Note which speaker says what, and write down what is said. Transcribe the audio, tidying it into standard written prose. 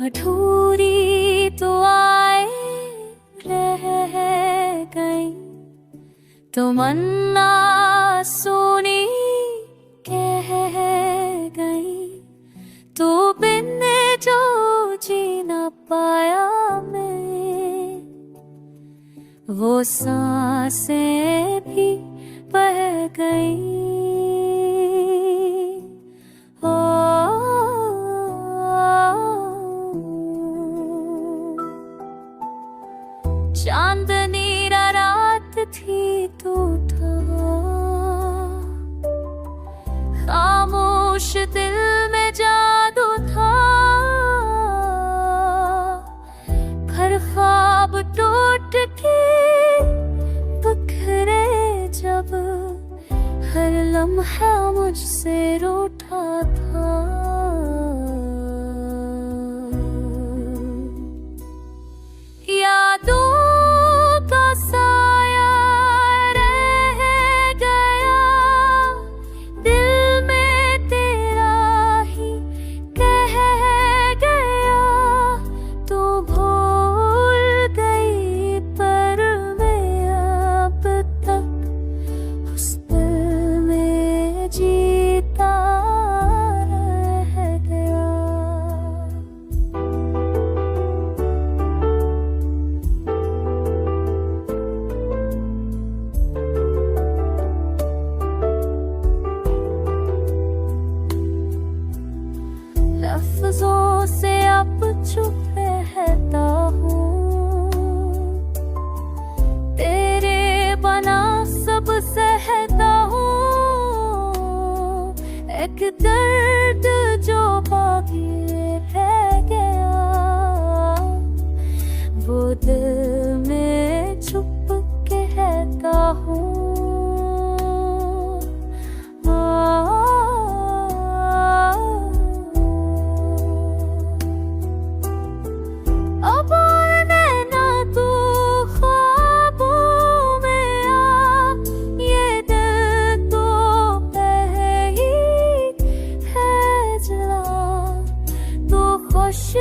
Speaker 1: अधूरी तो आए रह गई, तमन्ना सुनी कह गई, तो बिन जो जी न पाया मैं, वो सांसें भी बह गई। चांदनी रात थी तो था, खामोश दिल में जादू था, घर ख्वाब टूट के बिखरे जब, हर लम्हा मुझसे रूठा था। यादों का साया रह गया, दिल में तेरा ही कह गया, तो भूल गई पर मैं अब तक उस दिल में जीता रह गया। लफ्जों से अब चुप रहता हूँ, तेरे बना सब सहता हूँ, एक दर्द जो बाकी रह गया, वो दिल में छुप के कहता हूँ। खुश